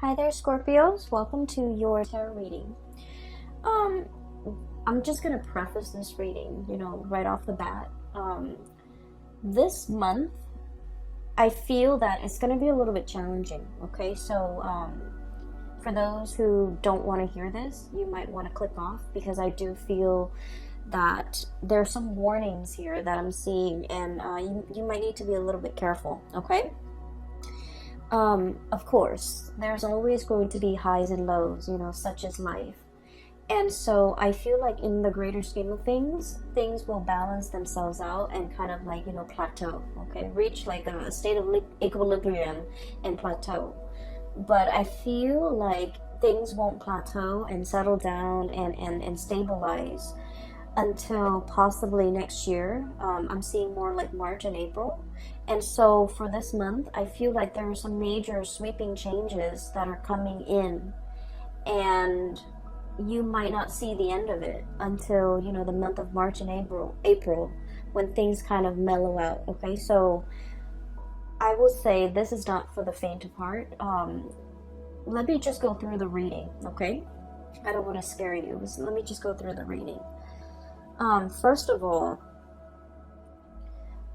Hi there, Scorpios. Welcome to your tarot reading. Um, I'm just gonna preface this reading, right off the bat. This month, I feel that it's gonna be a little bit challenging. Okay, so for those who don't want to hear this, you might want to click off because I do feel that there's some warnings here that I'm seeing, and you might need to be a little bit careful. Okay. Of course, there's always going to be highs and lows, such as life. And so I feel like in the greater scheme of things, things will balance themselves out and kind of like, plateau, okay? Reach like a state of equilibrium and plateau. But I feel like things won't plateau and settle down and stabilize until possibly next year. I'm seeing more like March and April. And so for this month, I feel like there are some major sweeping changes that are coming in, and you might not see the end of it until, the month of March and April, when things kind of mellow out. Okay, so I will say this is not for the faint of heart. Let me just go through the reading, okay? I don't want to scare you. So let me just go through the reading. First of all,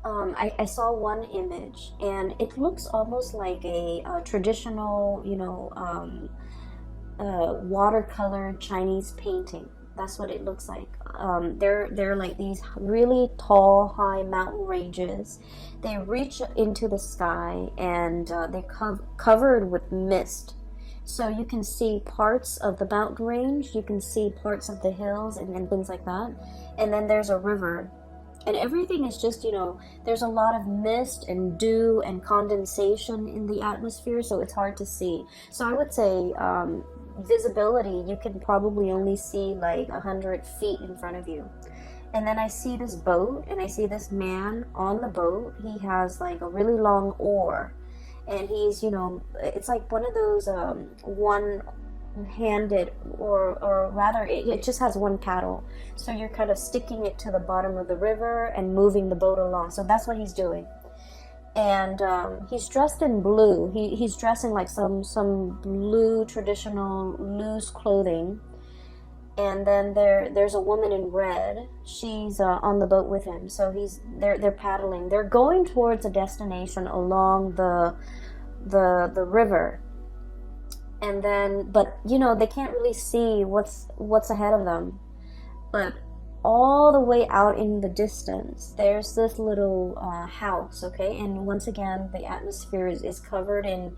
I saw one image, and it looks almost like a traditional, watercolor Chinese painting. That's what it looks like. They're like these really tall, high mountain ranges. They reach into the sky, and they're covered with mist. So you can see parts of the mountain range, you can see parts of the hills and things like that. And then there's a river. And everything is just, there's a lot of mist and dew and condensation in the atmosphere, so it's hard to see. So I would say visibility, you can probably only see like 100 feet in front of you. And then I see this boat, and I see this man on the boat. He has like a really long oar. And he's, it's like one of those one-handed, or rather, it just has one paddle. So you're kind of sticking it to the bottom of the river and moving the boat along. So that's what he's doing. And he's dressed in blue. He's dressed in like some blue traditional loose clothing. And then there's a woman in red. She's on the boat with him. So they're paddling. They're going towards a destination along the river. And then, but they can't really see what's ahead of them. But all the way out in the distance, there's this little house. Okay, and once again, the atmosphere is covered in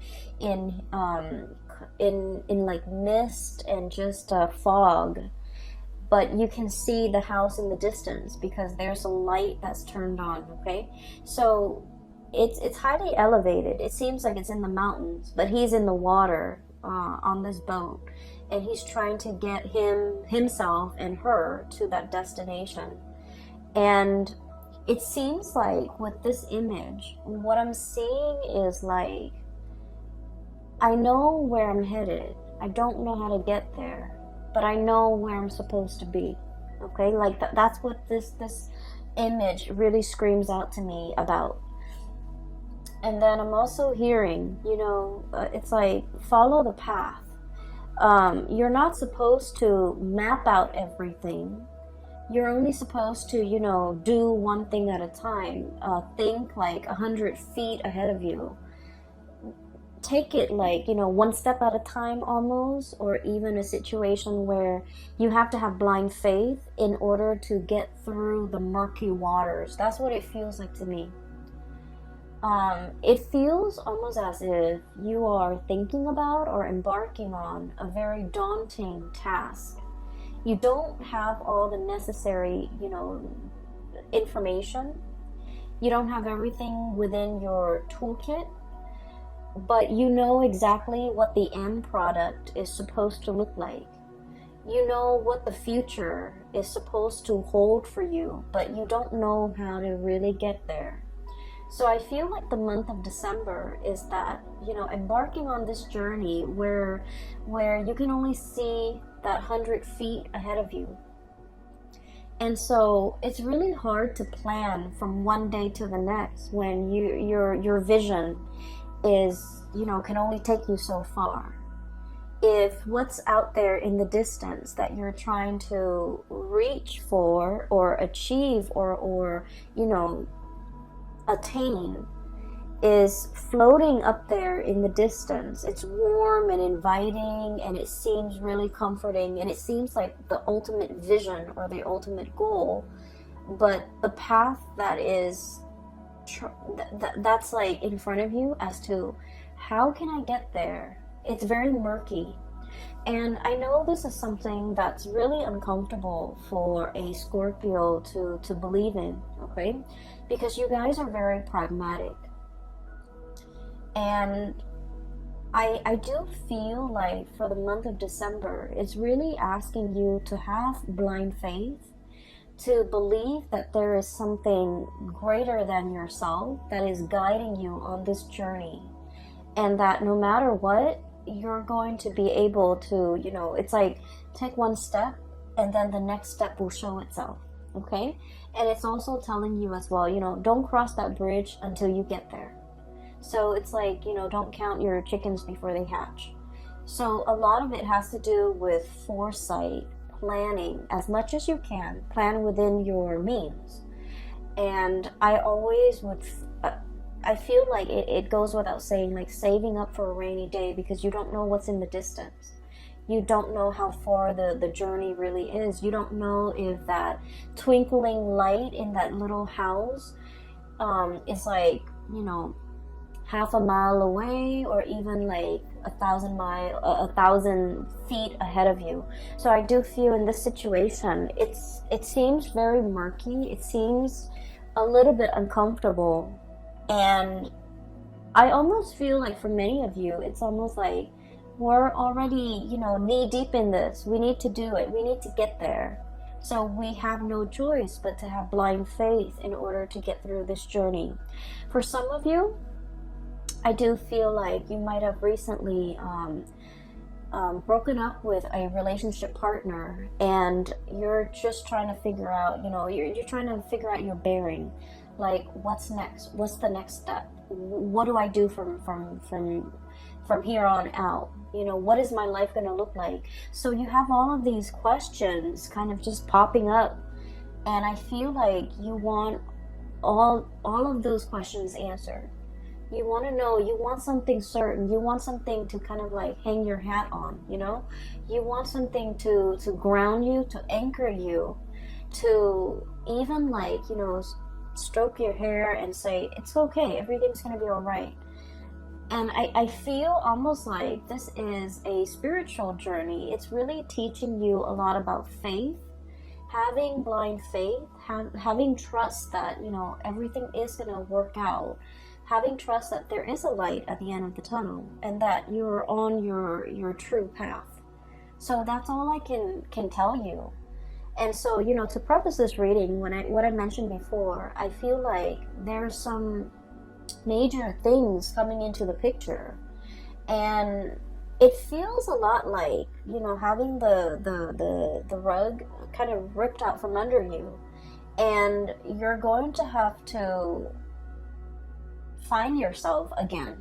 like mist and just fog, but you can see the house in the distance because there's a light that's turned on. Okay, so it's highly elevated. It seems like it's in the mountains, but he's in the water on this boat, and he's trying to get himself and her to that destination. And it seems like with this image, what I'm seeing is like, I know where I'm headed. I don't know how to get there, but I know where I'm supposed to be. Okay, like that's what this image really screams out to me about. And then I'm also hearing, it's like, follow the path. You're not supposed to map out everything. You're only supposed to, do one thing at a time. Think like 100 feet ahead of you. Take it like, one step at a time almost, or even a situation where you have to have blind faith in order to get through the murky waters. That's what it feels like to me. It feels almost as if you are thinking about or embarking on a very daunting task. You don't have all the necessary, information. You don't have everything within your toolkit, but you know exactly what the end product is supposed to look like. You know what the future is supposed to hold for you, but you don't know how to really get there. So I feel like the month of December is that, embarking on this journey where you can only see that 100 feet ahead of you. And so it's really hard to plan from one day to the next when your vision is, can only take you so far. if what's out there in the distance that you're trying to reach for or achieve or you know, attain is floating up there in the distance, it's warm and inviting and it seems really comforting and it seems like the ultimate vision or the ultimate goal, but the path that is that's like in front of you as to how can I get there, it's very murky. And I know this is something that's really uncomfortable for a Scorpio to believe in, okay? Because you guys are very pragmatic. And I do feel like for the month of December, it's really asking you to have blind faith, to believe that there is something greater than yourself that is guiding you on this journey. And that no matter what, you're going to be able to, you know, it's like take one step and then the next step will show itself, okay? And it's also telling you as well, you know, don't cross that bridge until you get there. So it's like, you know, don't count your chickens before they hatch. So a lot of it has to do with foresight, planning as much as you can, plan within your means. And I always would, I feel like it goes without saying, like saving up for a rainy day, because you don't know what's in the distance. You don't know how far the journey really is. You don't know if that twinkling light in that little house is like, you know, half a mile away or even like 1,000 feet ahead of you. So I do feel in this situation, it seems very murky. It seems a little bit uncomfortable. And I almost feel like for many of you, it's almost like we're already, you know, knee deep in this. We need to do it. We need to get there. So we have no choice but to have blind faith in order to get through this journey. For some of you, I do feel like you might have recently broken up with a relationship partner and you're just trying to figure out, you know, you're trying to figure out your bearing. Like, what's next? What's the next step? What do I do from here on out? You know, what is my life going to look like? So you have all of these questions kind of just popping up, and I feel like you want all of those questions answered. You want to know, you want something certain, you want something to kind of like hang your hat on, you know? You want something to ground you, to anchor you, to even like, you know, stroke your hair and say, it's okay, everything's going to be all right. And I feel almost like this is a spiritual journey. It's really teaching you a lot about faith, having blind faith, having trust that, you know, everything is going to work out, having trust that there is a light at the end of the tunnel and that you're on your true path. So that's all I can tell you. And so, you know, to preface this reading, what I mentioned before, I feel like there's some major things coming into the picture, and it feels a lot like, you know, having the rug kind of ripped out from under you, and you're going to have to find yourself again.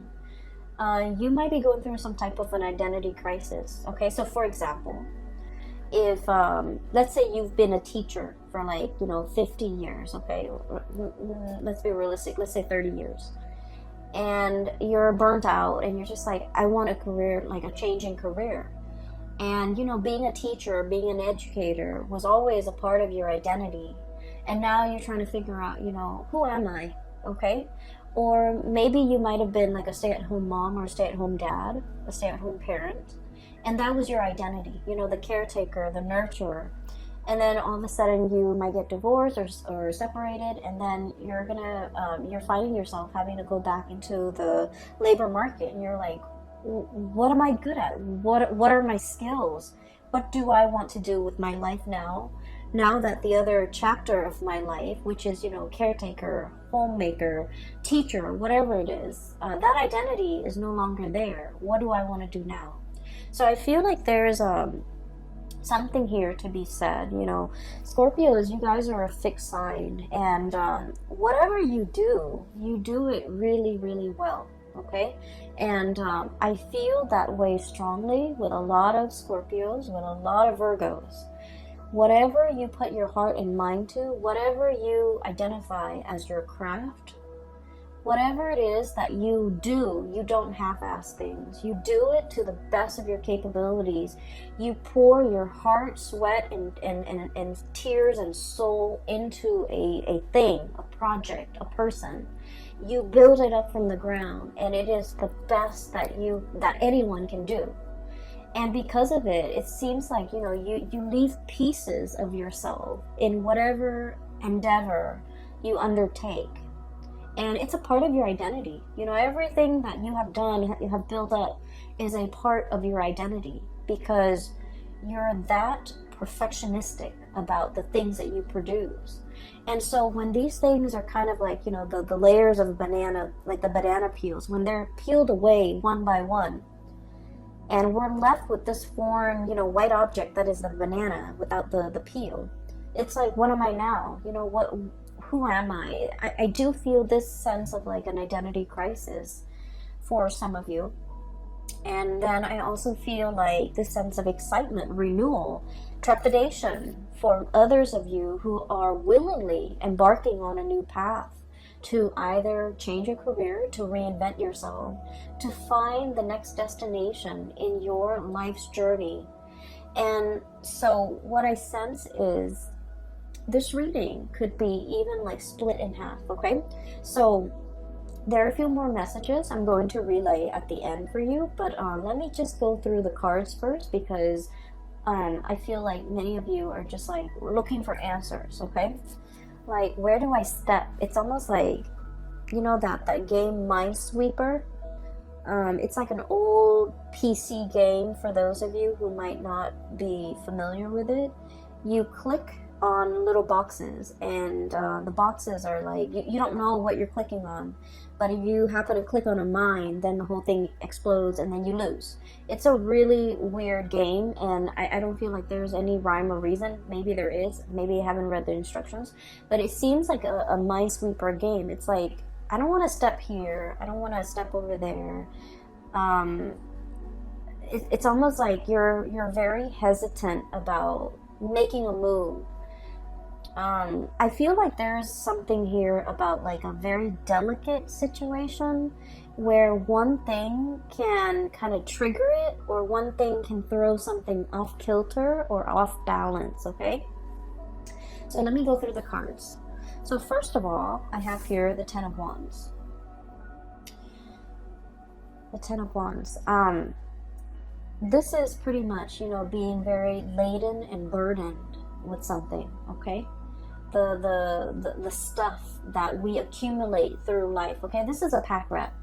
You might be going through some type of an identity crisis. Okay, so for example, if let's say you've been a teacher for like, you know, 50 years, okay, let's be realistic, let's say 30 years, and you're burnt out and you're just like, I want a career, like a changing career. And, you know, being a teacher, being an educator was always a part of your identity, and now you're trying to figure out, you know, who am I? Okay. Or maybe you might have been like a stay-at-home mom or a stay-at-home dad, a stay-at-home parent, and that was your identity, you know, the caretaker, the nurturer. And then all of a sudden you might get divorced or separated, and then you're finding yourself having to go back into the labor market, and you're like, what am I good at? What are my skills? What do I want to do with my life now that the other chapter of my life, which is, you know, caretaker, homemaker, teacher, whatever it is, that identity is no longer there. What do I want to do now? So I feel like there's something here to be said. You know, Scorpios, you guys are a fixed sign, and whatever you do it really, really well. okay? And I feel that way strongly with a lot of Scorpios, with a lot of Virgos. Whatever you put your heart and mind to, whatever you identify as your craft, whatever it is that you do, you don't half-ass things. You do it to the best of your capabilities. You pour your heart, sweat, and tears and soul into a thing, a project, a person. You build it up from the ground, and it is the best that anyone can do. And because of it, it seems like, you leave pieces of yourself in whatever endeavor you undertake. And it's a part of your identity. Everything that you have done, you have built up, is a part of your identity, because you're that perfectionistic about the things that you produce. And so when these things are kind of like, the layers of a banana, like the banana peels, when they're peeled away one by one, and we're left with this foreign, white object that is the banana without the peel, it's like, what am I now? Who am I? I do feel this sense of like an identity crisis for some of you. And then I also feel like this sense of excitement, renewal, trepidation for others of you who are willingly embarking on a new path to either change your career, to reinvent yourself, to find the next destination in your life's journey. And so what I sense is this reading could be even like split in half, okay? So there are a few more messages I'm going to relay at the end for you, but let me just go through the cards first, because I feel like many of you are just like looking for answers, okay? Like, where do I step? It's almost like, that game Minesweeper. It's like an old PC game for those of you who might not be familiar with it. You click on little boxes, and the boxes are like, you don't know what you're clicking on, but if you happen to click on a mine, then the whole thing explodes and then you lose. It's a really weird game, and I don't feel like there's any rhyme or reason. Maybe there is, maybe I haven't read the instructions, but it seems like a Minesweeper game. It's like, I don't want to step here, I don't want to step over there. It's almost like you're very hesitant about making a move. I feel like there's something here about like a very delicate situation where one thing can kind of trigger it, or one thing can throw something off kilter or off balance, okay? So let me go through the cards. So first of all, I have here the Ten of Wands. The Ten of Wands. This is pretty much, being very laden and burdened with something, okay? The stuff that we accumulate through life, okay? This is a pack rat.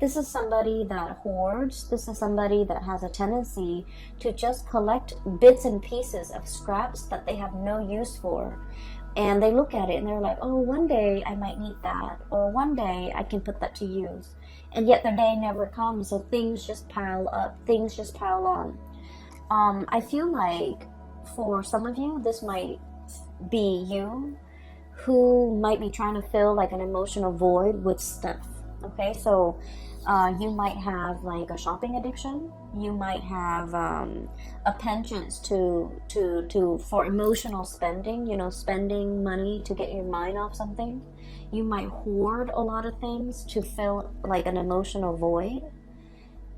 This is somebody that hoards. This is somebody that has a tendency to just collect bits and pieces of scraps that they have no use for. And they look at it and they're like, oh, one day I might need that, or one day I can put that to use. And yet the day never comes, so things just pile up, things just pile on. I feel like for some of you, this might be you who might be trying to fill like an emotional void with stuff, okay? So you might have like a shopping addiction. You might have a penchant for emotional spending, spending money to get your mind off something. You might hoard a lot of things to fill like an emotional void.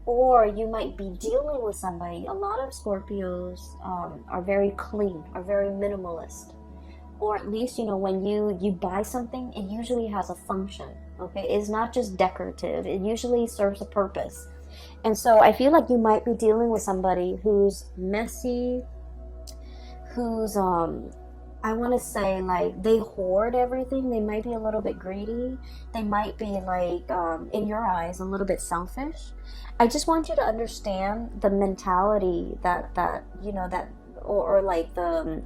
Or you might be dealing with somebody. A lot of Scorpios are very clean, are very minimalist. Or at least, when you buy something, it usually has a function, okay? It's not just decorative. It usually serves a purpose. And so I feel like you might be dealing with somebody who's messy, who's, I want to say, like, they hoard everything. They might be a little bit greedy. They might be, like, in your eyes, a little bit selfish. I just want you to understand the mentality or like the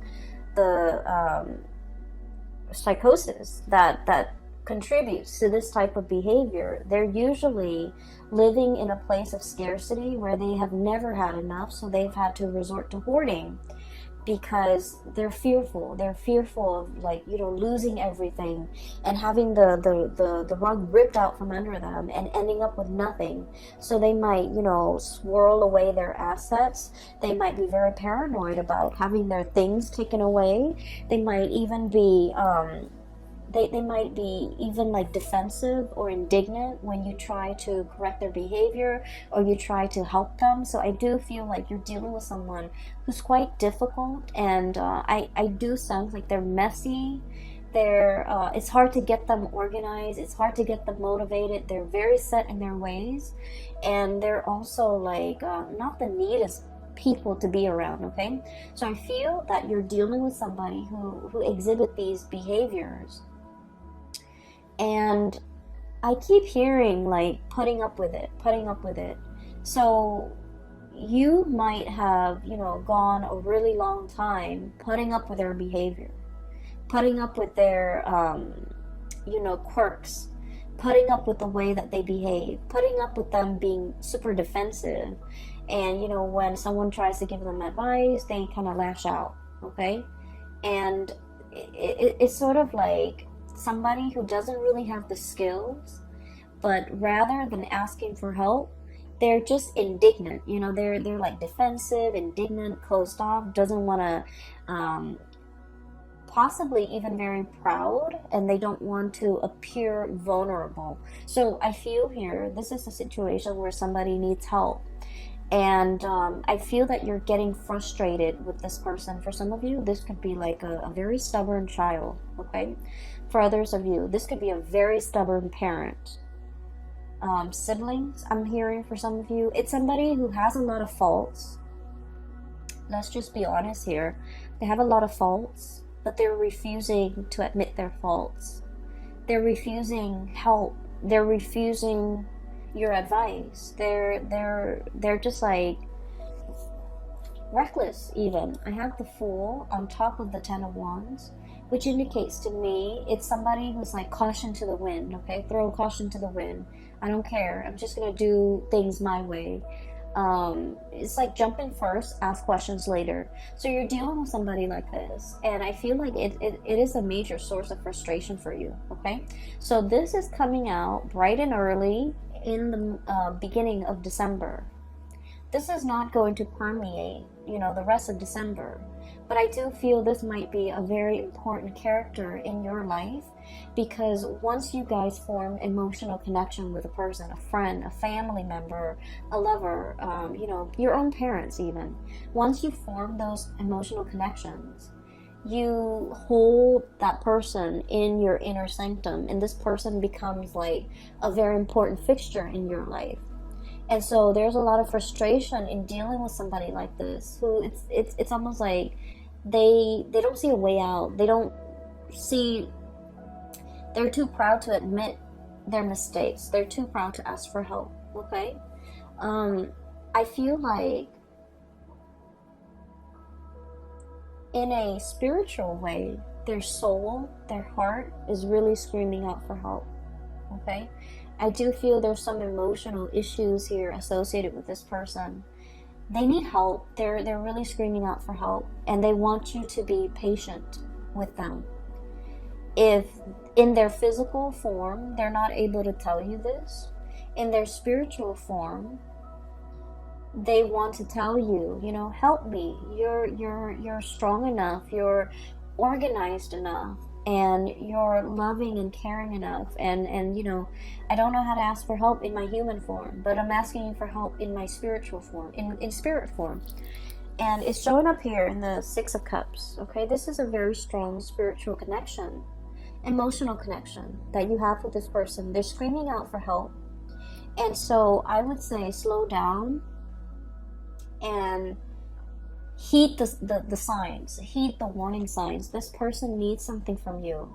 psychosis that contributes to this type of behavior. They're usually living in a place of scarcity where they have never had enough, so they've had to resort to hoarding. because they're fearful. They're fearful of, like, you know, losing everything and having the rug ripped out from under them and ending up with nothing. So they might, you know, swirl away their assets. They might be very paranoid about having their things taken away. They might even be they might be even like defensive or indignant when you try to correct their behavior or you try to help them. So I do feel like you're dealing with someone who's quite difficult, and I do sense like they're messy. They're it's hard to get them organized, it's hard to get them motivated. They're very set in their ways, and they're also like not the neatest people to be around. Okay, so I feel that you're dealing with somebody who exhibit these behaviors, and I keep hearing like putting up with it. So you might have, you know, gone a really long time putting up with their behavior, putting up with their you know, quirks, putting up with the way that they behave, putting up with them being super defensive. And, you know, when someone tries to give them advice, they kind of lash out. Okay, and it's sort of like somebody who doesn't really have the skills, but rather than asking for help, they're just indignant. You know, they're like defensive, indignant, closed off, doesn't want to, possibly even very proud, and they don't want to appear vulnerable. So I feel here this is a situation where somebody needs help, and I feel that you're getting frustrated with this person. For some of you, this could be like a very stubborn child. Okay, for others of you, this could be a very stubborn parent. Siblings, I'm hearing for some of you, it's somebody who has a lot of faults. Let's just be honest here. They have a lot of faults, but they're refusing to admit their faults. They're refusing help. They're refusing your advice. They're just like reckless even. I have the Fool on top of the Ten of Wands, which indicates to me it's somebody who's like caution to the wind. Okay, throw caution to the wind. I don't care. I'm just gonna do things my way. It's like jump in first, ask questions later. So you're dealing with somebody like this, and I feel like it is a major source of frustration for you. Okay, so this is coming out bright and early in the beginning of December. This is not going to permeate, you know, the rest of December, but I do feel this might be a very important character in your life, because once you guys form emotional connection with a person, a friend, a family member, a lover, you know, your own parents even, once you form those emotional connections, you hold that person in your inner sanctum, and this person becomes like a very important fixture in your life. And so there's a lot of frustration in dealing with somebody like this, who it's almost like they don't see a way out. They don't see, they're too proud to admit their mistakes. They're too proud to ask for help. Okay, I feel like in a spiritual way, their soul, their heart is really screaming out for help. Okay, I do feel there's some emotional issues here associated with this person. They need help. They're really screaming out for help, and they want you to be patient with them. If in their physical form they're not able to tell you this, in their spiritual form they want to tell you, you know, help me. You're strong enough. You're organized enough. And you're loving and caring enough, and you know, I don't know how to ask for help in my human form, but I'm asking you for help in my spiritual form, in spirit form. And it's showing up here in the Six of Cups. Okay, this is a very strong spiritual connection, emotional connection that you have with this person. They're screaming out for help, and so I would say slow down and heed the signs, heed the warning signs. This person needs something from you.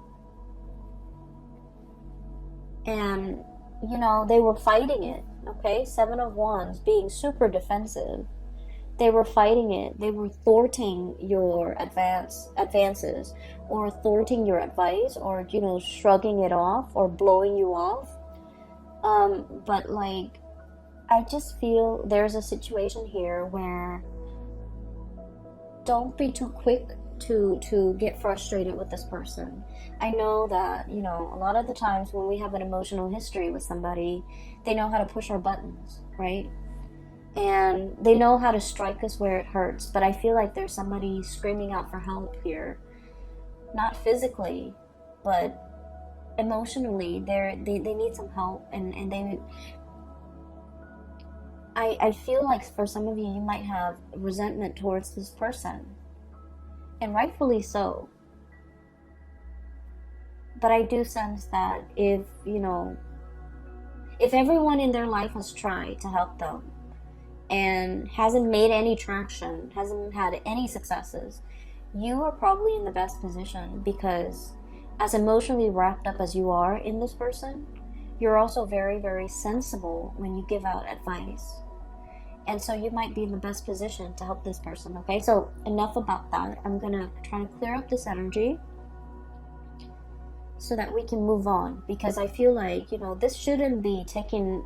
And, you know, they were fighting it, okay? Seven of Wands, being super defensive. They were fighting it. They were thwarting your advances, or thwarting your advice, or, you know, shrugging it off, or blowing you off. But, like, I just feel there's a situation here where don't be too quick to get frustrated with this person. I know that, you know, a lot of the times when we have an emotional history with somebody, they know how to push our buttons, right? And they know how to strike us where it hurts. But I feel like there's somebody screaming out for help here, not physically, but emotionally. They need some help, and I feel like for some of you, you might have resentment towards this person, and rightfully so. But I do sense that if, you know, if everyone in their life has tried to help them and hasn't made any traction, hasn't had any successes, you are probably in the best position, because as emotionally wrapped up as you are in this person, you're also very, very sensible when you give out advice. And so you might be in the best position to help this person, okay? So enough about that. I'm going to try to clear up this energy so that we can move on, because I feel like, you know, this shouldn't be taking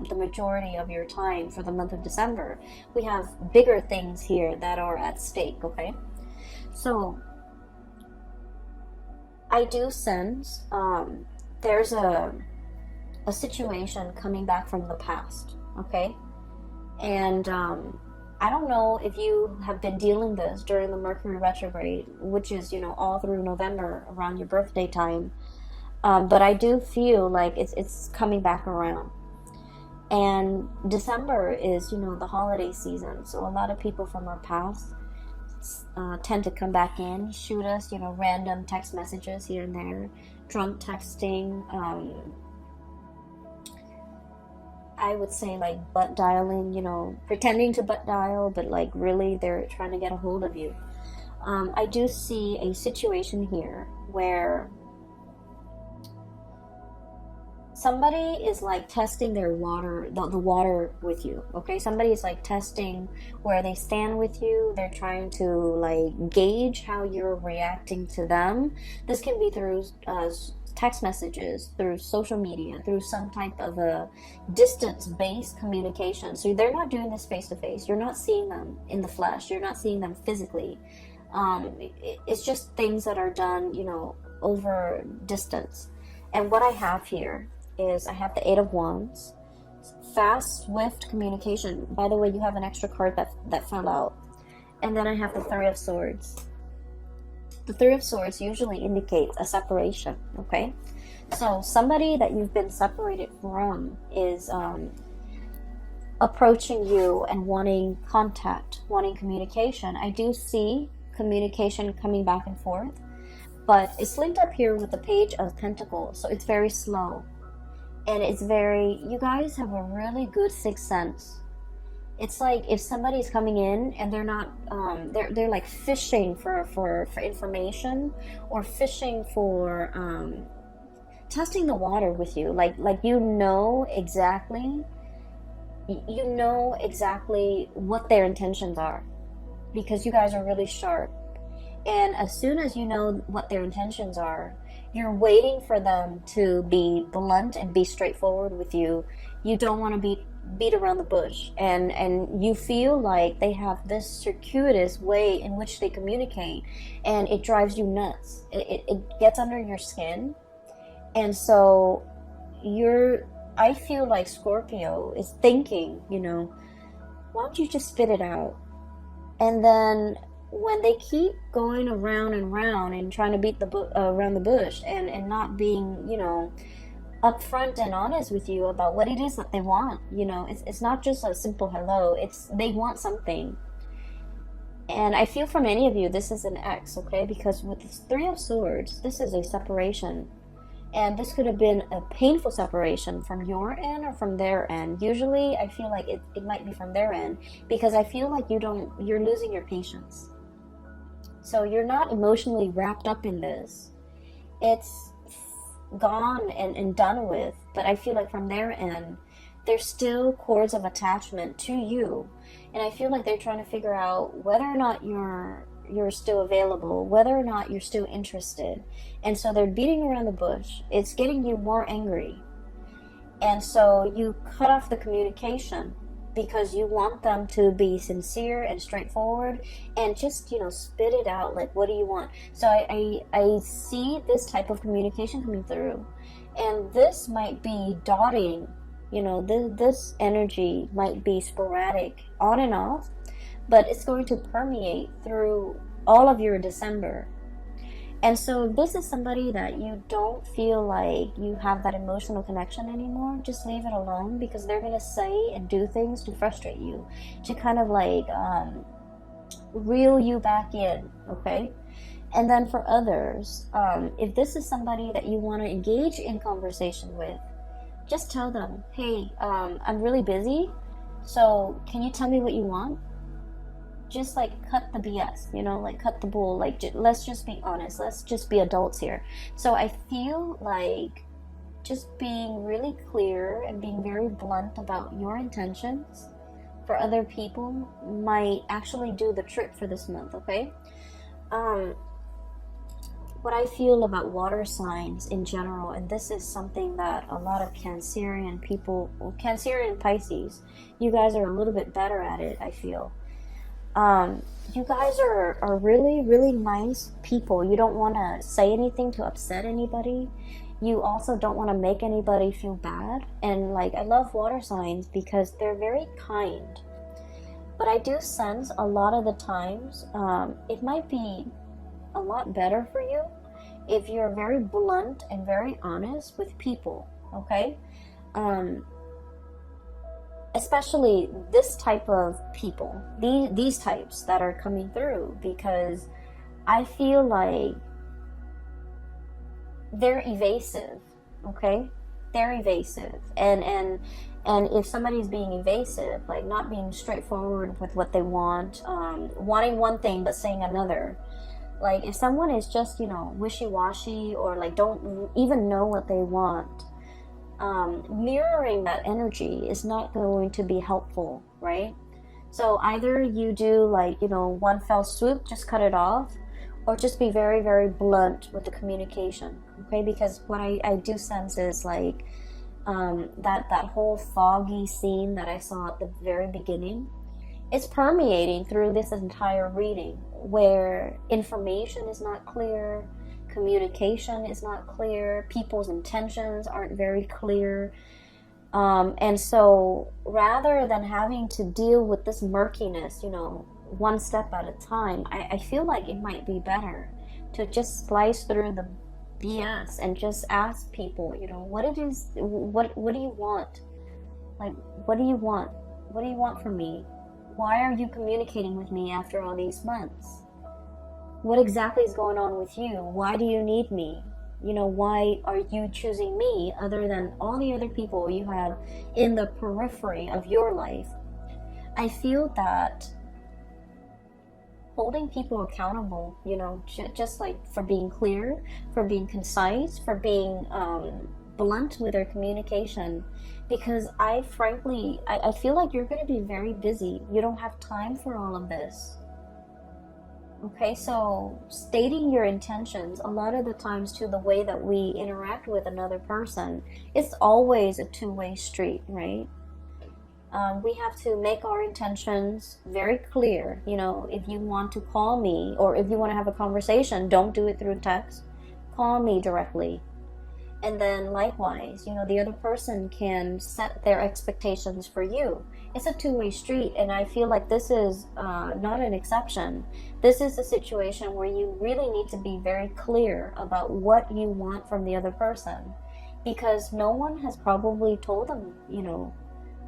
the majority of your time for the month of December. We have bigger things here that are at stake, okay? So I do sense there's a situation coming back from the past, okay? And I don't know if you have been dealing this during the Mercury retrograde, which is, you know, all through November around your birthday time. But I do feel like it's coming back around. And December is, you know, the holiday season. So a lot of people from our past tend to come back in, shoot us, you know, random text messages here and there, drunk texting, I would say like butt dialing, you know, pretending to butt dial, but like really they're trying to get a hold of you. I do see a situation here where somebody is like testing their water, the water with you, okay? Somebody is like testing where they stand with you. They're trying to like gauge how you're reacting to them. This can be through text messages, through social media, through some type of a distance-based communication. So they're not doing this face-to-face. You're not seeing them in the flesh. You're not seeing them physically. It's just things that are done, you know, over distance. And what I have here is I have the Eight of Wands, fast, swift communication. By the way, you have an extra card that fell out. And then I have the Three of Swords. The Three of Swords usually indicates a separation, okay? So somebody that you've been separated from is approaching you and wanting contact, wanting communication. I do see communication coming back and forth, but it's linked up here with the Page of Pentacles, so it's very slow. And it's very, you guys have a really good sixth sense. It's like if somebody's coming in and they're not, they're like fishing for information, or fishing for testing the water with you. Like you know exactly what their intentions are, because you guys are really sharp. And as soon as you know what their intentions are, you're waiting for them to be blunt and be straightforward with you. You don't want to beat around the bush, and you feel like they have this circuitous way in which they communicate, and it drives you nuts. It gets under your skin. And so I feel like Scorpio is thinking, you know, why don't you just spit it out? And then when they keep going around and round and trying to beat around the bush, and not being, you know, upfront and honest with you about what it is that they want, you know, it's not just a simple hello. They want something. And I feel for many of you, this is an X, okay? Because with this Three of Swords, this is a separation. And this could have been a painful separation from your end or from their end. Usually, I feel like it might be from their end, because I feel like you're losing your patience. So you're not emotionally wrapped up in this. It's gone and done with. But I feel like from their end, there's still cords of attachment to you. And I feel like they're trying to figure out whether or not you're still available, whether or not you're still interested. And so they're beating around the bush. It's getting you more angry. And so you cut off the communication. because you want them to be sincere and straightforward and just, you know, spit it out. Like, what do you want? So I see this type of communication coming through, and this might be dotting, you know, this energy might be sporadic, on and off, but it's going to permeate through all of your December. And so if this is somebody that you don't feel like you have that emotional connection anymore, just leave it alone, because they're going to say and do things to frustrate you, to kind of like reel you back in, okay? And then for others, if this is somebody that you want to engage in conversation with, just tell them, hey, I'm really busy, so can you tell me what you want? Just like cut the BS, you know, like cut the bull, like let's just be honest, let's just be adults here. So I feel like just being really clear and being very blunt about your intentions for other people might actually do the trick for this month, okay? What I feel about water signs in general, and this is something that a lot of Cancerian people, Cancerian Pisces, you guys are a little bit better at it, I feel. You guys are really, really nice people. You don't want to say anything to upset anybody. You also don't want to make anybody feel bad. And like, I love water signs because they're very kind. But I do sense a lot of the times, it might be a lot better for you if you're very blunt and very honest with people, okay? Especially this type of people, these types that are coming through, because I feel like they're evasive, okay? They're evasive, and if somebody's being evasive, like not being straightforward with what they want, wanting one thing but saying another, like if someone is just, you know, wishy-washy, or like don't even know what they want, mirroring that energy is not going to be helpful, right? So either you do like, you know, one fell swoop, just cut it off, or just be very, very blunt with the communication, okay? Because what I do sense is like that whole foggy scene that I saw at the very beginning, it's permeating through this entire reading, where information is not clear, communication is not clear, people's intentions aren't very clear, and so rather than having to deal with this murkiness, you know, one step at a time, I feel like it might be better to just slice through the BS and just ask people, you know, what do you want? Like, what do you want? What do you want from me? Why are you communicating with me after all these months? What exactly is going on with you? Why do you need me? You know, why are you choosing me other than all the other people you have in the periphery of your life? I feel that holding people accountable, you know, just like for being clear, for being concise, for being blunt with their communication, because I feel like you're going to be very busy. You don't have time for all of this. Okay, so stating your intentions, a lot of the times too, the way that we interact with another person, it's always a two-way street, right? We have to make our intentions very clear. You know, if you want to call me, or if you want to have a conversation, don't do it through text. Call me directly. And then likewise, you know, the other person can set their expectations for you. It's a two-way street, and I feel like this is not an exception. This is a situation where you really need to be very clear about what you want from the other person, because no one has probably told them, you know,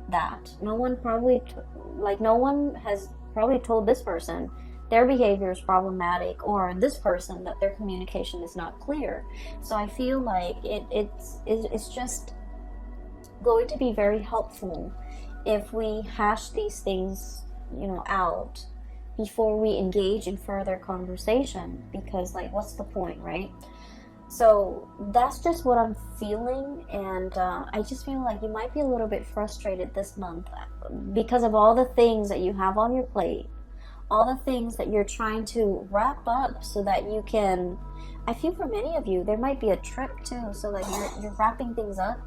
that. No one has probably told this person their behavior is problematic, or this person that their communication is not clear. So I feel like it's just going to be very helpful if we hash these things, you know, out before we engage in further conversation, because like, what's the point, right? So that's just what I'm feeling, and I just feel like you might be a little bit frustrated this month because of all the things that you have on your plate, all the things that you're trying to wrap up so that you can, I feel for many of you, there might be a trip too, so like you're wrapping things up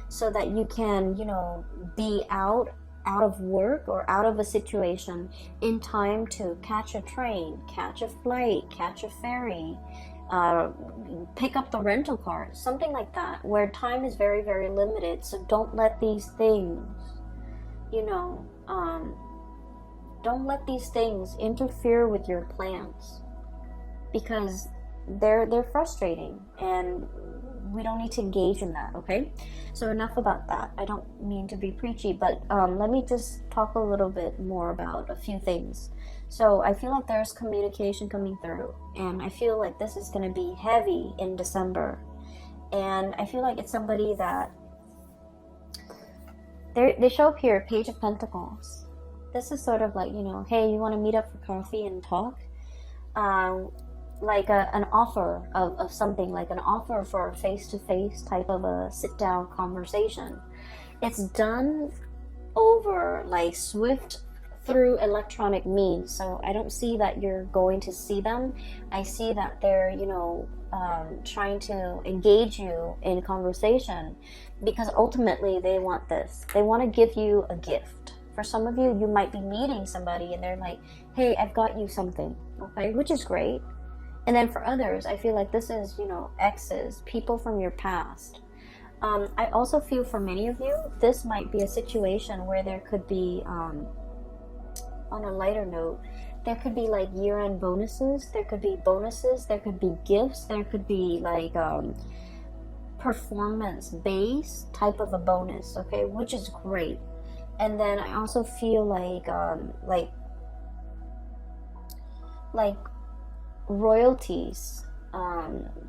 so that you can, you know, be out out of work or out of a situation in time to catch a train, catch a flight, catch a ferry, pick up the rental car, something like that, where time is very, very limited. So don't let these things, you know, don't let these things interfere with your plans, because they're frustrating, and we don't need to engage in that. Okay, so enough about that. I don't mean to be preachy, but let me just talk a little bit more about a few things. So I feel like there's communication coming through, and I feel like this is going to be heavy in December, and I feel like it's somebody that they show up here, Page of Pentacles. This is sort of like, you know, hey, you want to meet up for coffee and talk? Like an offer of something, like an offer for a face-to-face type of a sit-down conversation. It's done over like swift through electronic means, so I don't see that you're going to see them. I see that they're, you know, trying to engage you in conversation, because ultimately they want this. They want to give you a gift. For some of you, you might be meeting somebody and they're like, hey, I've got you something, okay, which is great. And then for others, I feel like this is, you know, exes, people from your past. I also feel for many of you, this might be a situation where there could be, on a lighter note, there could be like year-end bonuses, there could be bonuses, there could be gifts, there could be like performance-based type of a bonus, okay, which is great. And then I also feel like royalties,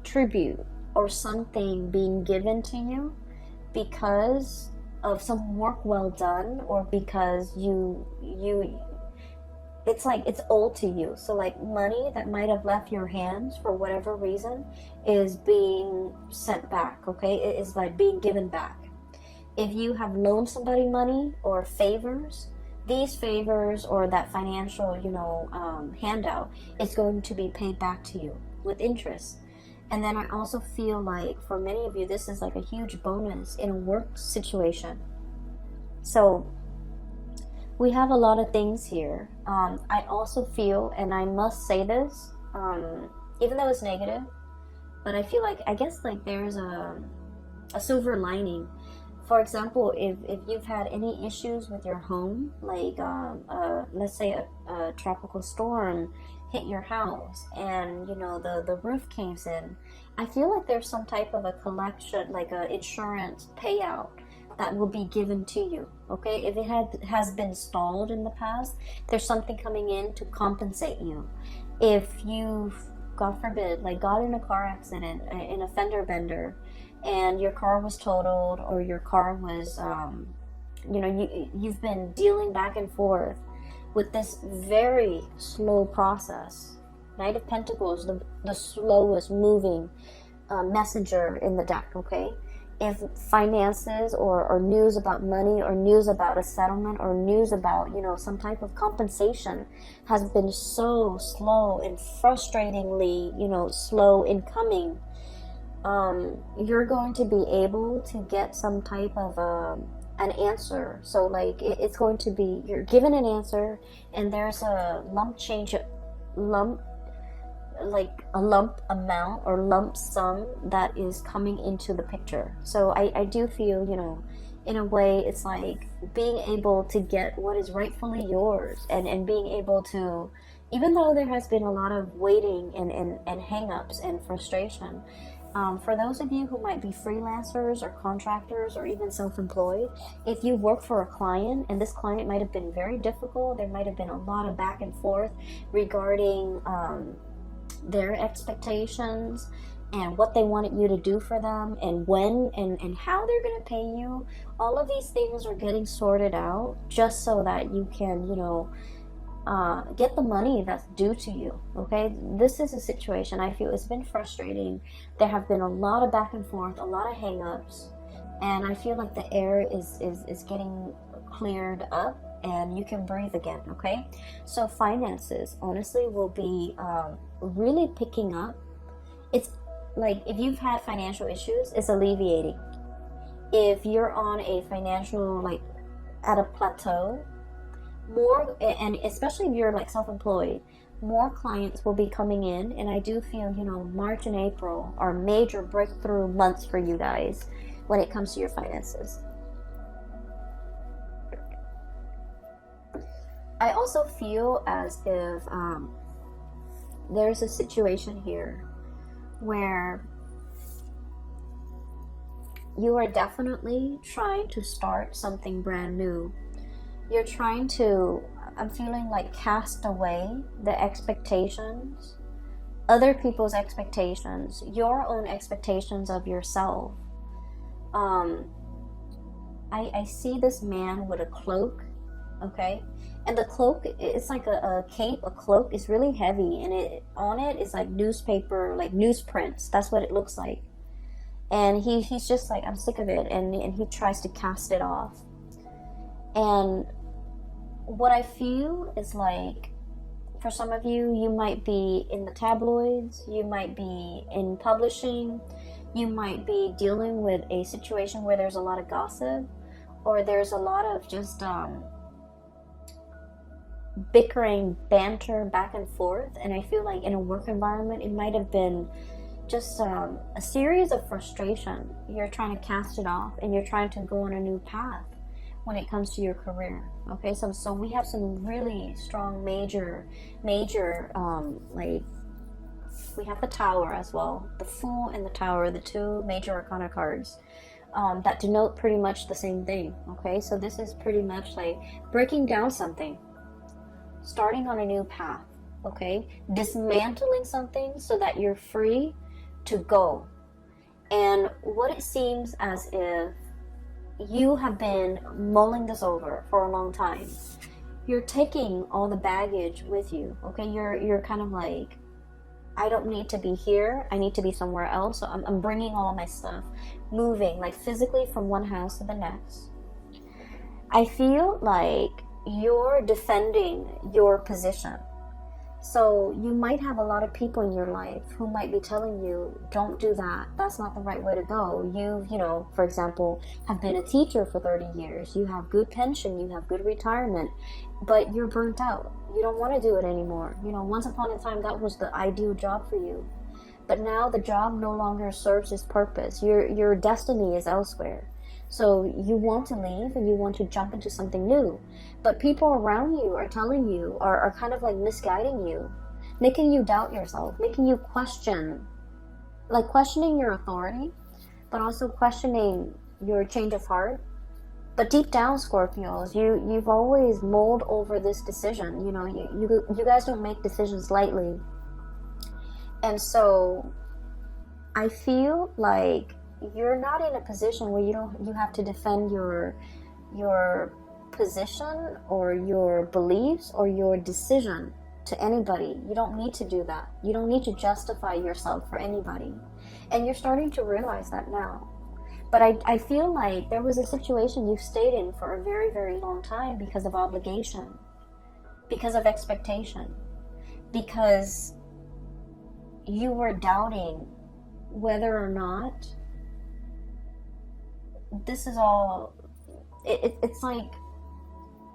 tribute, or something being given to you because of some work well done, or because you it's like it's owed to you. So like money that might have left your hands for whatever reason is being sent back, okay? It is like being given back. If you have loaned somebody money or favors, these favors or that financial, you know, handout is going to be paid back to you with interest. And then I also feel like for many of you, this is like a huge bonus in a work situation. So we have a lot of things here. I also feel, and I must say this, even though it's negative, but I feel like, I guess like there's a silver lining. For example, if you've had any issues with your home, like let's say a tropical storm hit your house and, you know, the roof caves in, I feel like there's some type of a collection, like a insurance payout that will be given to you, okay? If it has been stalled in the past, there's something coming in to compensate you. If you've, God forbid, like got in a car accident, in a fender bender, and your car was totaled, or your car was, you know, you've been dealing back and forth with this very slow process. Knight of Pentacles, the slowest moving messenger in the deck, okay? If finances or news about money, or news about a settlement, or news about, you know, some type of compensation has been so slow and frustratingly, you know, slow in coming, you're going to be able to get some type of an answer. So like it's going to be, you're given an answer, and there's a lump amount or lump sum that is coming into the picture. So I do feel, you know, in a way it's like being able to get what is rightfully yours, and being able to, even though there has been a lot of waiting and hang-ups and frustration, for those of you who might be freelancers or contractors or even self-employed, if you work for a client and this client might have been very difficult, there might have been a lot of back and forth regarding their expectations and what they wanted you to do for them, and when and how they're going to pay you. All of these things are getting sorted out just so that you can, you know, get the money that's due to you, okay? This is a situation I feel it's been frustrating. There have been a lot of back and forth, a lot of hang-ups, and I feel like the air is getting cleared up and you can breathe again, okay? So finances, honestly, will be really picking up. It's like if you've had financial issues, it's alleviating. If you're on a financial, like, at a plateau. More, and especially if you're like self-employed, more clients will be coming in, and I do feel, you know, March and April are major breakthrough months for you guys when it comes to your finances. I also feel as if there's a situation here where you are definitely trying to start something brand new. You're trying to, I'm feeling like, cast away the expectations, other people's expectations, your own expectations of yourself. I see this man with a cloak, okay? And the cloak, it's like a cape, a cloak. It's really heavy, and on it is like newspaper, like newsprints. That's what it looks like. And he's just like, I'm sick of it, and he tries to cast it off. And what I feel is like, for some of you, you might be in the tabloids, you might be in publishing, you might be dealing with a situation where there's a lot of gossip, or there's a lot of just bickering, banter back and forth. And I feel like in a work environment, it might have been just a series of frustration. You're trying to cast it off, and you're trying to go on a new path when it comes to your career. Okay, so we have some really strong major like, we have the Tower as well, the Fool and the Tower, the two major arcana cards that denote pretty much the same thing. Okay, so this is pretty much like breaking down something, starting on a new path. Okay, dismantling something so that you're free to go. And what it seems as if you have been mulling this over for a long time. You're taking all the baggage with you. Okay, you're kind of like, I don't need to be here, I need to be somewhere else. So I'm bringing all my stuff, moving like physically from one house to the next. I feel like you're defending your position. So you might have a lot of people in your life who might be telling you, don't do that, that's not the right way to go. You know, for example, have been a teacher for 30 years, you have good pension, you have good retirement, but you're burnt out. You don't want to do it anymore. You know, once upon a time, that was the ideal job for you. But now the job no longer serves its purpose. Your destiny is elsewhere. So you want to leave and you want to jump into something new. But people around you are telling you, are kind of like misguiding you, making you doubt yourself, making you question, like questioning your authority, but also questioning your change of heart. But deep down, Scorpios, you've always mulled over this decision. You know, you guys don't make decisions lightly. And so I feel like you're not in a position where you have to defend your position or your beliefs or your decision to anybody. You don't need to do that. You don't need to justify yourself for anybody. And you're starting to realize that now. But I feel like there was a situation you've stayed in for a very, very long time because of obligation, because of expectation, because you were doubting whether or not this is all, it's like,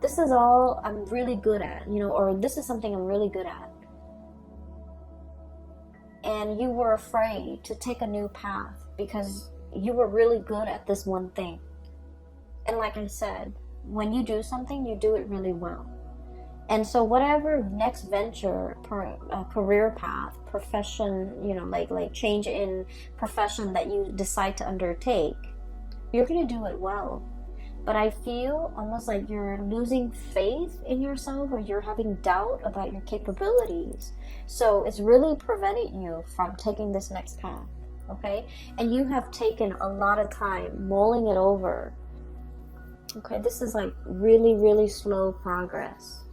this is all I'm really good at, you know, or this is something I'm really good at. And you were afraid to take a new path because you were really good at this one thing. And like I said, when you do something, you do it really well. And so whatever next venture, career path, profession, you know, like change in profession that you decide to undertake, you're going to do it well. But I feel almost like you're losing faith in yourself, or you're having doubt about your capabilities. So it's really preventing you from taking this next path, okay? And you have taken a lot of time mulling it over. Okay, this is like really, really slow progress.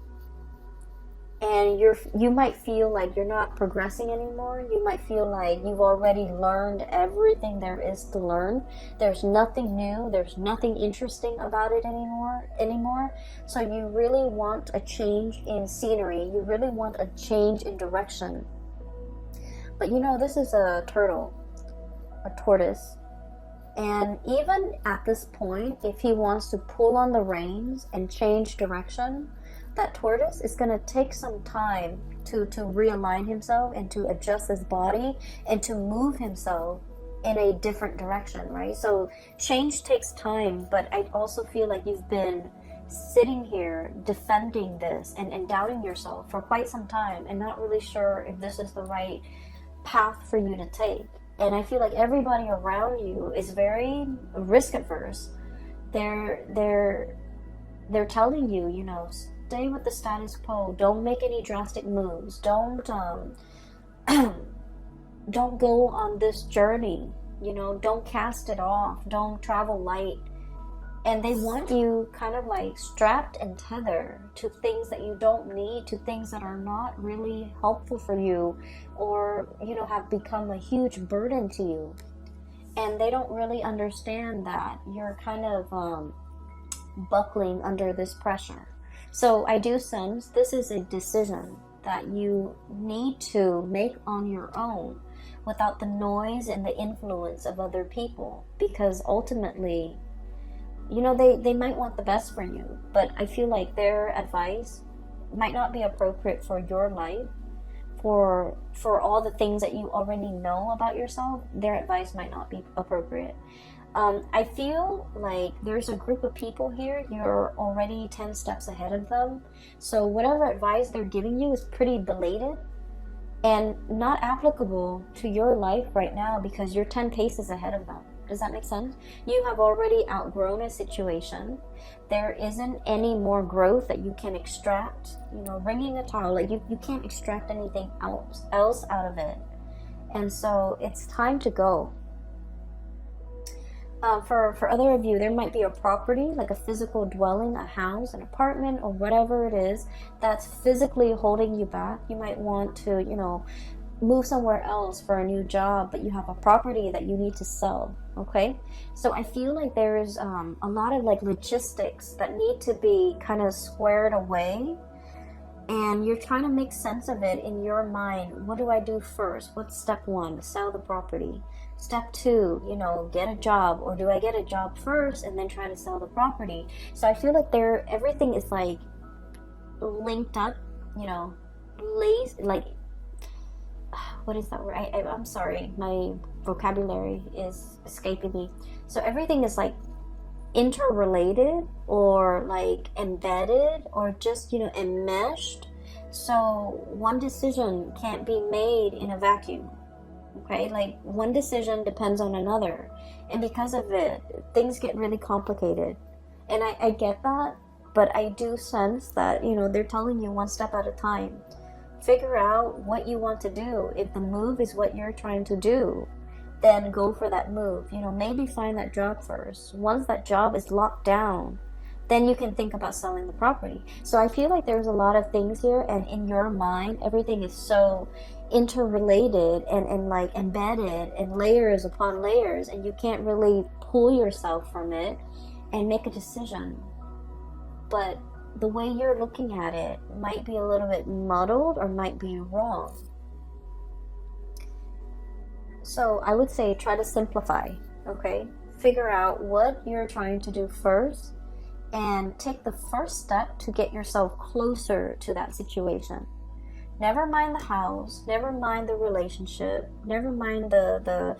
And you might feel like you're not progressing anymore. You might feel like you've already learned everything there is to learn. There's nothing new. There's nothing interesting about it anymore. So you really want a change in scenery. You really want a change in direction. But you know, this is a turtle, a tortoise. And even at this point, if he wants to pull on the reins and change direction, that tortoise is going to take some time to realign himself and to adjust his body and to move himself in a different direction, right? So change takes time, but I also feel like you've been sitting here defending this and doubting yourself for quite some time and not really sure if this is the right path for you to take. And I feel like everybody around you is very risk adverse. They're telling you, you know, stay with the status quo. Don't make any drastic moves. Don't don't go on this journey. You know, don't cast it off. Don't travel light. And they want you kind of like strapped and tethered to things that you don't need, to things that are not really helpful for you, or, you know, have become a huge burden to you. And they don't really understand that you're kind of buckling under this pressure. So I do sense this is a decision that you need to make on your own without the noise and the influence of other people, because ultimately, you know, they might want the best for you, but I feel like their advice might not be appropriate for your life, for all the things that you already know about yourself. Their advice might not be appropriate. I feel like there's a group of people here, you're already 10 steps ahead of them, so whatever advice they're giving you is pretty belated and not applicable to your life right now, because you're 10 paces ahead of them. Does that make sense? You have already outgrown a situation. There isn't any more growth that you can extract. You know, wringing a towel, like you can't extract anything else out of it. And so it's time to go. For other of you, there might be a property, like a physical dwelling, a house, an apartment, or whatever it is that's physically holding you back. You might want to, you know, move somewhere else for a new job, but you have a property that you need to sell. Okay, so I feel like there's a lot of like logistics that need to be kind of squared away, and you're trying to make sense of it in your mind. What do I do first? What's step one? Sell the property. Step two, you know, get a job, or do I get a job first and then try to sell the property? So I feel like everything is like linked up, you know, like, what is that word? I'm sorry, my vocabulary is escaping me. So everything is like interrelated, or like embedded, or just, you know, enmeshed. So one decision can't be made in a vacuum. Okay, like one decision depends on another, and because of it, things get really complicated. And I get that, but I do sense that, you know, they're telling you one step at a time. Figure out what you want to do. If the move is what you're trying to do, then go for that move. You know, maybe find that job first. Once that job is locked down, then you can think about selling the property. So I feel like there's a lot of things here, and in your mind, everything is so interrelated and like embedded in layers upon layers, and you can't really pull yourself from it and make a decision. But the way you're looking at it might be a little bit muddled or might be wrong. So I would say try to simplify, okay? Figure out what you're trying to do first and take the first step to get yourself closer to that situation. Never mind the house, never mind the relationship, never mind the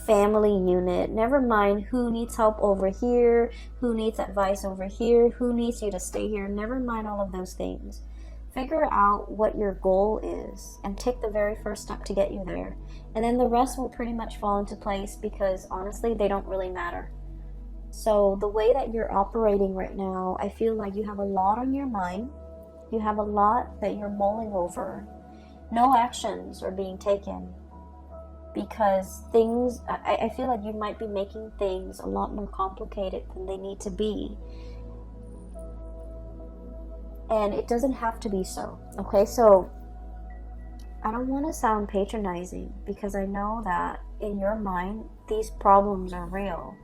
family unit, never mind who needs help over here, who needs advice over here, who needs you to stay here, never mind all of those things. Figure out what your goal is and take the very first step to get you there. And then the rest will pretty much fall into place, because honestly, they don't really matter. So the way that you're operating right now, I feel like you have a lot on your mind. You have a lot that you're mulling over. No actions are being taken, because things, I feel like you might be making things a lot more complicated than they need to be. And it doesn't have to be so, okay? So I don't want to sound patronizing, because I know that in your mind, these problems are real,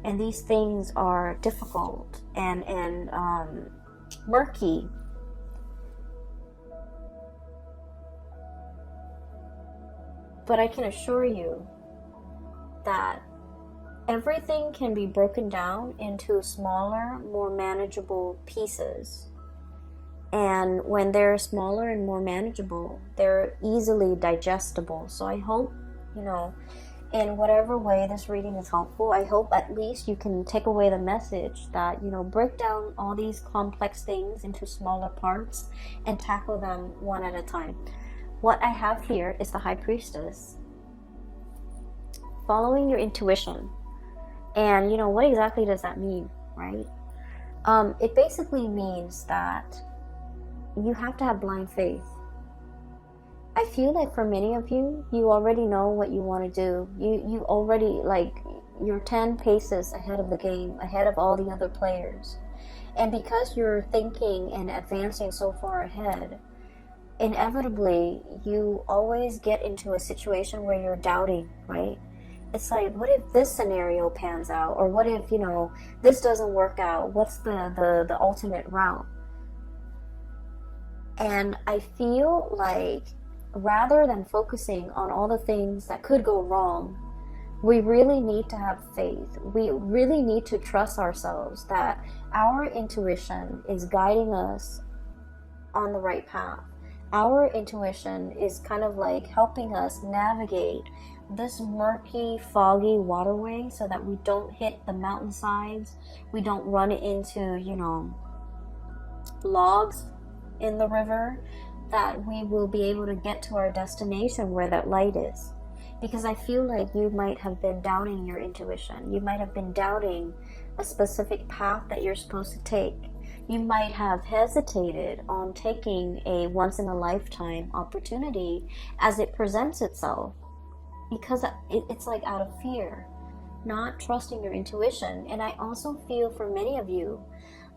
and these things are difficult and murky. But I can assure you that everything can be broken down into smaller, more manageable pieces. And when they're smaller and more manageable, they're easily digestible. So I hope, in whatever way this reading is helpful, I hope at least you can take away the message that, break down all these complex things into smaller parts and tackle them one at a time. What I have here is the High Priestess. Following your intuition. And, what exactly does that mean, right? It basically means that you have to have blind faith. I feel like for many of you, you already know what you want to do. You already, you're 10 paces ahead of the game, ahead of all the other players. And because you're thinking and advancing so far ahead, inevitably, you always get into a situation where you're doubting, right? It's like, what if this scenario pans out? Or what if, this doesn't work out? What's the alternate route? And I feel like rather than focusing on all the things that could go wrong, we really need to have faith. We really need to trust ourselves that our intuition is guiding us on the right path. Our intuition is kind of like helping us navigate this murky, foggy waterway so that we don't hit the mountainsides, we don't run into, logs in the river, that we will be able to get to our destination where that light is. Because I feel like you might have been doubting your intuition. You might have been doubting a specific path that you're supposed to take. You might have hesitated on taking a once-in-a-lifetime opportunity as it presents itself, because it's like out of fear, not trusting your intuition. And I also feel for many of you,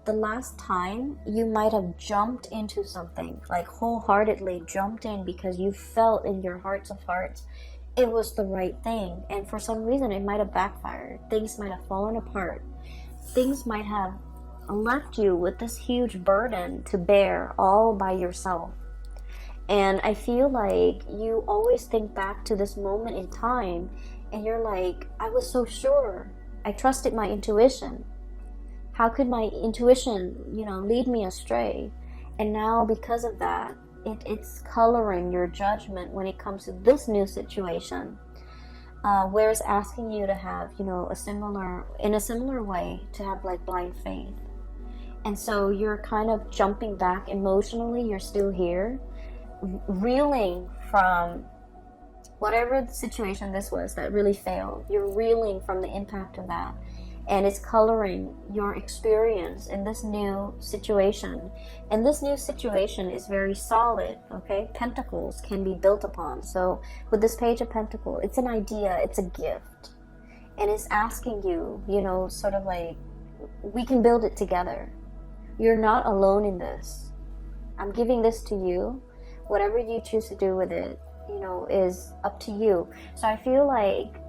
the last time you might have jumped into something, like wholeheartedly jumped in because you felt in your hearts of hearts it was the right thing, and for some reason it might have backfired. Things might have fallen apart. Things might have left you with this huge burden to bear all by yourself. And I feel like you always think back to this moment in time and you're like, I was so sure. I trusted my intuition. How could my intuition, lead me astray? And now because of that, it's coloring your judgment when it comes to this new situation. Where it's asking you to have, in a similar way, to have like blind faith. And so you're kind of jumping back emotionally. You're still here, reeling from whatever the situation this was that really failed. You're reeling from the impact of that. And it's coloring your experience in this new situation. And this new situation is very solid, okay? Pentacles can be built upon. So with this Page of Pentacles, it's an idea, it's a gift. And it's asking you, sort of like, we can build it together. You're not alone in this. I'm giving this to you. Whatever you choose to do with it, is up to you. So I feel like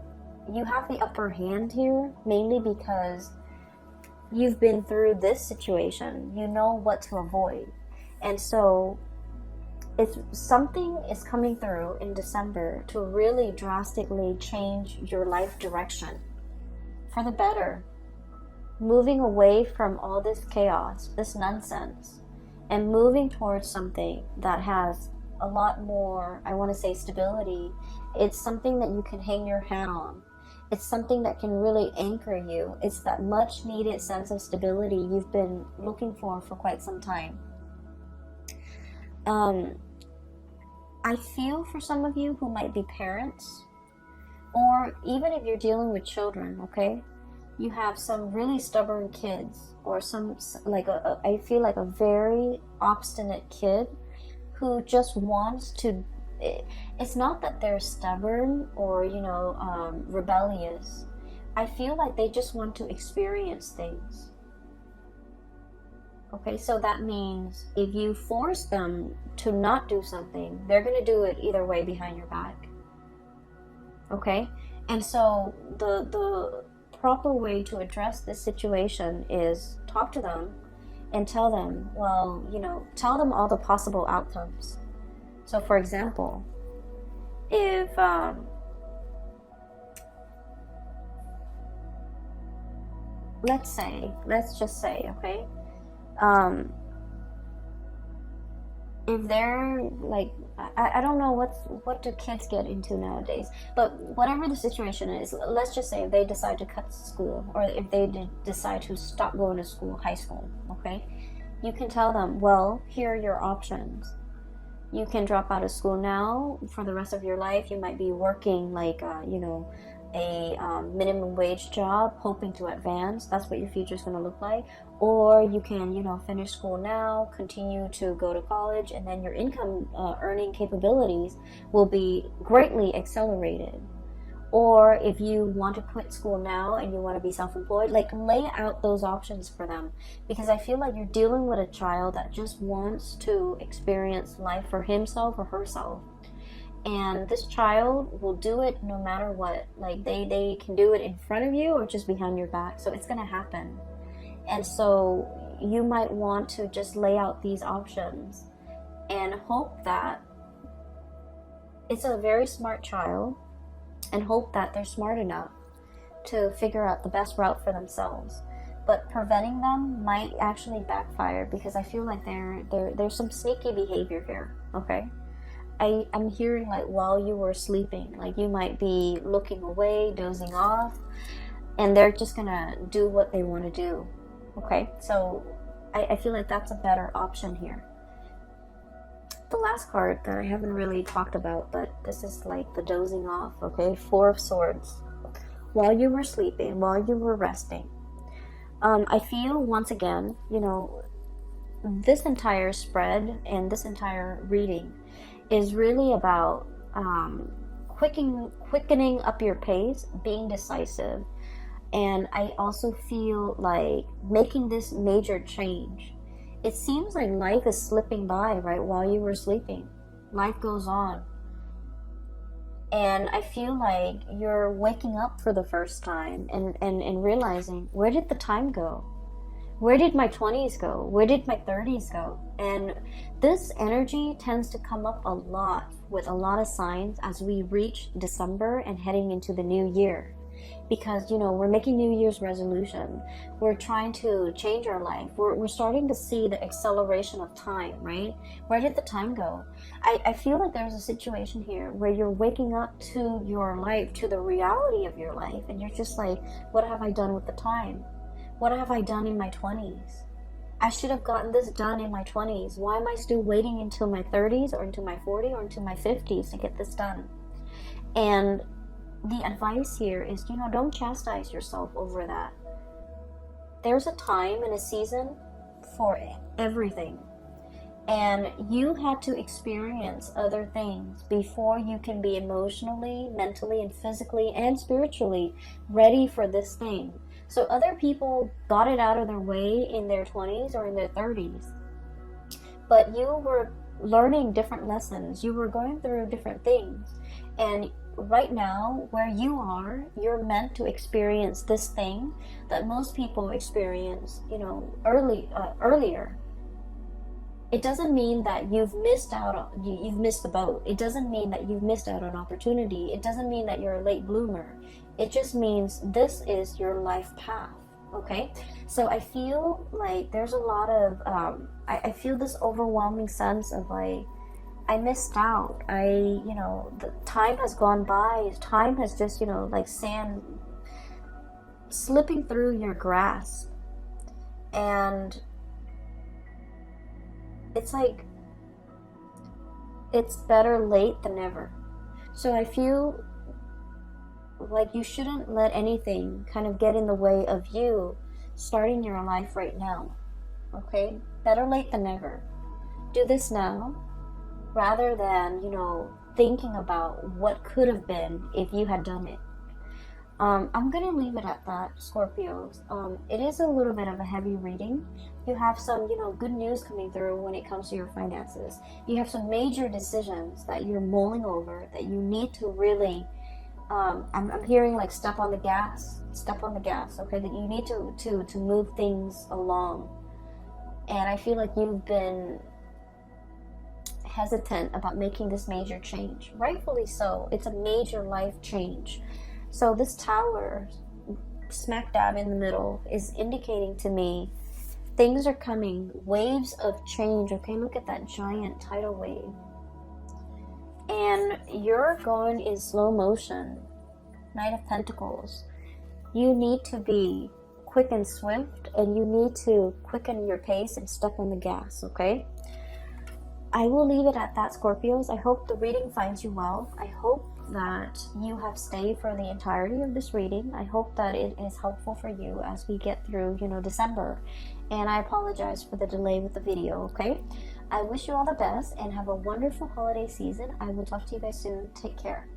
you have the upper hand here, mainly because you've been through this situation. You know what to avoid. And so if something is coming through in December to really drastically change your life direction for the better, moving away from all this chaos, this nonsense, and moving towards something that has a lot more, I want to say, stability. It's something that you can hang your hat on. It's something that can really anchor you. It's that much needed sense of stability you've been looking for quite some time. I feel for some of you who might be parents, or even if you're dealing with children, okay? You have some really stubborn kids, or I feel like a very obstinate kid who just wants to. It's not that they're stubborn or rebellious. I feel like they just want to experience things. Okay, so that means if you force them to not do something, they're going to do it either way behind your back. Okay, and so the proper way to address this situation is talk to them and tell them, tell them all the possible outcomes. So for example, if let's just say, okay, if they're like, I don't know what do kids get into nowadays, but whatever the situation is, let's just say if they decide to cut school, or if they decide to stop going to school, high school, okay, you can tell them, well, here are your options. You can drop out of school now for the rest of your life. You might be working like a minimum wage job, hoping to advance. That's what your future is going to look like. Or you can, finish school now, continue to go to college, and then your income earning capabilities will be greatly accelerated. Or if you want to quit school now and you want to be self-employed, like, lay out those options for them. Because I feel like you're dealing with a child that just wants to experience life for himself or herself. And this child will do it no matter what. Like, they can do it in front of you or just behind your back. So it's going to happen. And so you might want to just lay out these options and hope that it's a very smart child, and hope that they're smart enough to figure out the best route for themselves. But preventing them might actually backfire, because I feel like there's some sneaky behavior here, okay? I'm hearing, like, while you were sleeping, like, you might be looking away, dozing off, and they're just gonna do what they want to do, okay? So I feel like that's a better option here. The last card that I haven't really talked about, but this is like the dozing off, okay? Four of Swords. While you were sleeping, while you were resting, I feel, once again, this entire spread and this entire reading is really about quickening up your pace, being decisive, and I also feel like making this major change. It seems like life is slipping by, right, while you were sleeping. Life goes on. And I feel like you're waking up for the first time and realizing, where did the time go? Where did my 20s go? Where did my 30s go? And this energy tends to come up a lot with a lot of signs as we reach December and heading into the new year. Because, we're making New Year's resolution. We're trying to change our life. We're starting to see the acceleration of time, right? Where did the time go? I feel like there's a situation here where you're waking up to your life, to the reality of your life, and you're just like, what have I done with the time? What have I done in my 20s? I should have gotten this done in my 20s. Why am I still waiting until my 30s or into my 40s or into my 50s to get this done? And the advice here is, don't chastise yourself over that. There's a time and a season for everything. And you had to experience other things before you can be emotionally, mentally, and physically, and spiritually ready for this thing. So other people got it out of their way in their 20s or in their 30s. But you were learning different lessons. You were going through different things. And right now, where you are, you're meant to experience this thing that most people experience, earlier. It doesn't mean that you've missed the boat. It doesn't mean that you've missed out on opportunity. It doesn't mean that you're a late bloomer. It just means this is your life path, okay? So I feel like there's a lot of, I feel this overwhelming sense of like, I missed out. The time has gone by. Time has just, like sand slipping through your grasp. And it's like, it's better late than never. So I feel like you shouldn't let anything kind of get in the way of you starting your life right now. Okay? Better late than never. Do this now, rather than, thinking about what could have been if you had done it. I'm going to leave it at that, Scorpios. It is a little bit of a heavy reading. You have some, good news coming through when it comes to your finances. You have some major decisions that you're mulling over, that you need to really, I'm hearing like step on the gas, okay? That you need to move things along. And I feel like you've been hesitant about making this major change. Rightfully so. It's a major life change. So this Tower smack dab in the middle is indicating to me things are coming, waves of change. Okay, look at that giant tidal wave. And you're going in slow motion. Knight of Pentacles. You need to be quick and swift, and you need to quicken your pace and step on the gas, okay? I will leave it at that, Scorpios. I hope the reading finds you well. I hope that you have stayed for the entirety of this reading. I hope that it is helpful for you as we get through, December. And I apologize for the delay with the video, okay? I wish you all the best and have a wonderful holiday season. I will talk to you guys soon. Take care.